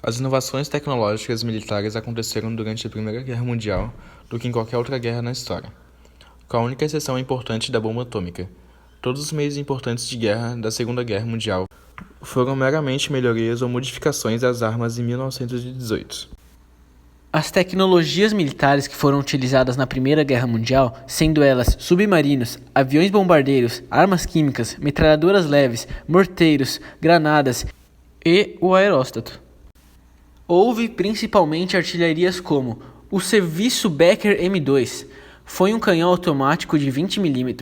As inovações tecnológicas militares aconteceram durante a Primeira Guerra Mundial do que em qualquer outra guerra na história, com a única exceção importante da bomba atômica. Todos os meios importantes de guerra da Segunda Guerra Mundial foram meramente melhorias ou modificações das armas em 1918. As tecnologias militares que foram utilizadas na Primeira Guerra Mundial, sendo elas submarinos, aviões bombardeiros, armas químicas, metralhadoras leves, morteiros, granadas e o aeróstato. Houve principalmente artilharias como o Serviço Becker M2, foi um canhão automático de 20 mm,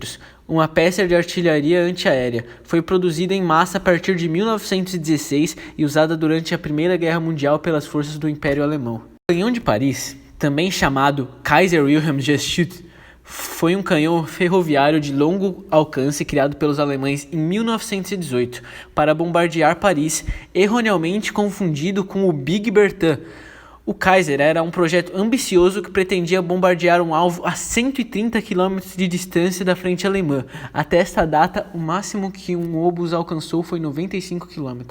uma peça de artilharia antiaérea, foi produzida em massa a partir de 1916 e usada durante a Primeira Guerra Mundial pelas forças do Império Alemão. O canhão de Paris, também chamado Kaiser Wilhelm Geschütz, foi um canhão ferroviário de longo alcance criado pelos alemães em 1918 para bombardear Paris, erroneamente confundido com o Big Bertin. O Kaiser era um projeto ambicioso que pretendia bombardear um alvo a 130 km de distância da frente alemã. Até esta data, o máximo que um obus alcançou foi 95 km.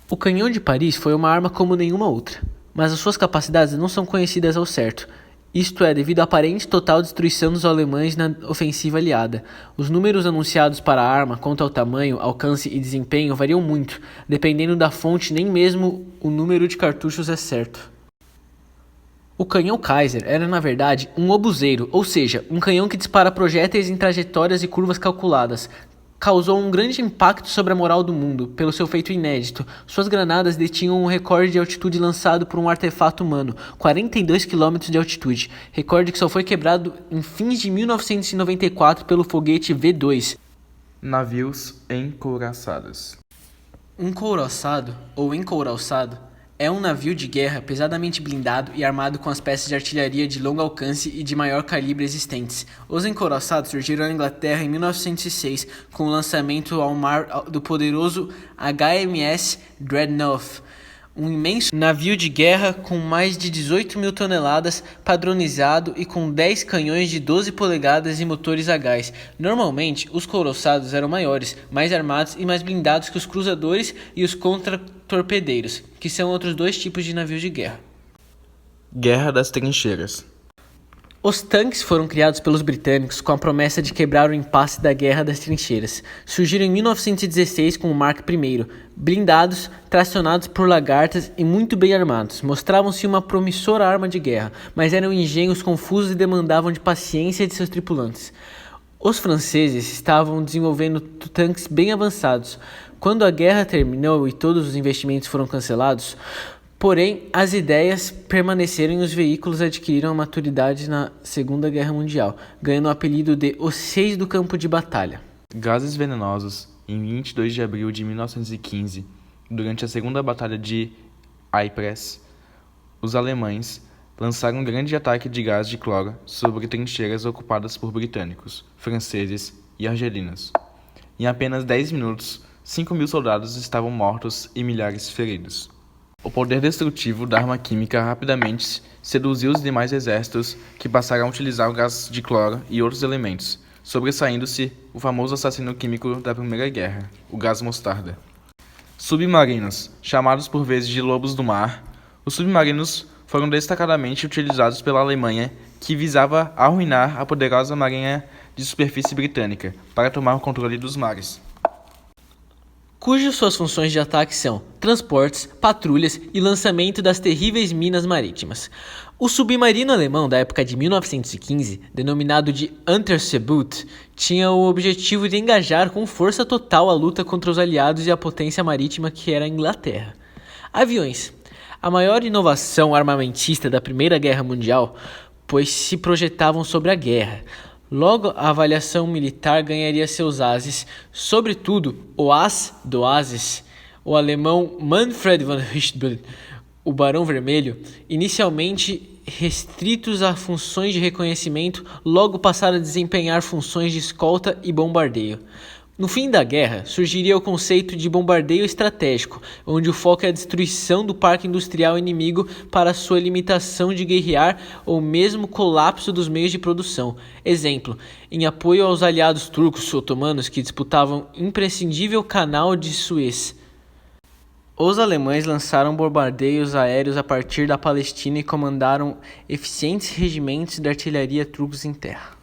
O canhão de Paris foi uma arma como nenhuma outra, mas as suas capacidades não são conhecidas ao certo. Isto é, devido à aparente total destruição dos alemães na ofensiva aliada. Os números anunciados para a arma quanto ao tamanho, alcance e desempenho variam muito. Dependendo da fonte, nem mesmo o número de cartuchos é certo. O canhão Kaiser era, na verdade, um obuseiro, ou seja, um canhão que dispara projéteis em trajetórias e curvas calculadas. Causou um grande impacto sobre a moral do mundo, pelo seu feito inédito. Suas granadas detinham um recorde de altitude lançado por um artefato humano, 42 km de altitude, recorde que só foi quebrado em fins de 1994 pelo foguete V2. Navios encouraçados. Um couraçado, ou encouraçado, é um navio de guerra pesadamente blindado e armado com as peças de artilharia de longo alcance e de maior calibre existentes. Os encouraçados surgiram na Inglaterra em 1906 com o lançamento ao mar do poderoso HMS Dreadnought, um imenso navio de guerra com mais de 18 mil toneladas, padronizado e com 10 canhões de 12 polegadas e motores a gás. Normalmente, os couraçados eram maiores, mais armados e mais blindados que os cruzadores e os contra-torpedeiros, que são outros dois tipos de navios de guerra. Guerra das Trincheiras. Os tanques foram criados pelos britânicos com a promessa de quebrar o impasse da Guerra das Trincheiras. Surgiram em 1916 com o Mark I, blindados, tracionados por lagartas e muito bem armados. Mostravam-se uma promissora arma de guerra, mas eram engenhos confusos e demandavam de paciência de seus tripulantes. Os franceses estavam desenvolvendo tanques bem avançados. Quando a guerra terminou e todos os investimentos foram cancelados, porém, as ideias permaneceram e os veículos adquiriram a maturidade na Segunda Guerra Mundial, ganhando o apelido de Os Seis do Campo de Batalha. Gases venenosos. Em 22 de abril de 1915, durante a Segunda Batalha de Ypres, os alemães lançaram um grande ataque de gás de cloro sobre trincheiras ocupadas por britânicos, franceses e argelinos. Em apenas 10 minutos, 5.000 soldados estavam mortos e milhares feridos. O poder destrutivo da arma química rapidamente seduziu os demais exércitos, que passaram a utilizar o gás de cloro e outros elementos, sobressaindo-se o famoso assassino químico da Primeira Guerra, o gás mostarda. Submarinos, chamados por vezes de lobos do mar, os submarinos foram destacadamente utilizados pela Alemanha, que visava arruinar a poderosa marinha de superfície britânica para tomar o controle dos mares, cujas suas funções de ataque são transportes, patrulhas e lançamento das terríveis minas marítimas. O submarino alemão da época de 1915, denominado de Unterseeboot, tinha o objetivo de engajar com força total a luta contra os aliados e a potência marítima que era a Inglaterra. Aviões. A maior inovação armamentista da Primeira Guerra Mundial, pois se projetavam sobre a guerra. Logo, a avaliação militar ganharia seus ases, sobretudo o as do Ases, o alemão Manfred von Richthofen, o Barão Vermelho, inicialmente restritos a funções de reconhecimento, logo passaram a desempenhar funções de escolta e bombardeio. No fim da guerra, surgiria o conceito de bombardeio estratégico, onde o foco é a destruição do parque industrial inimigo para sua limitação de guerrear ou mesmo colapso dos meios de produção. Exemplo, em apoio aos aliados turcos otomanos que disputavam imprescindível canal de Suez. Os alemães lançaram bombardeios aéreos a partir da Palestina e comandaram eficientes regimentos de artilharia turcos em terra.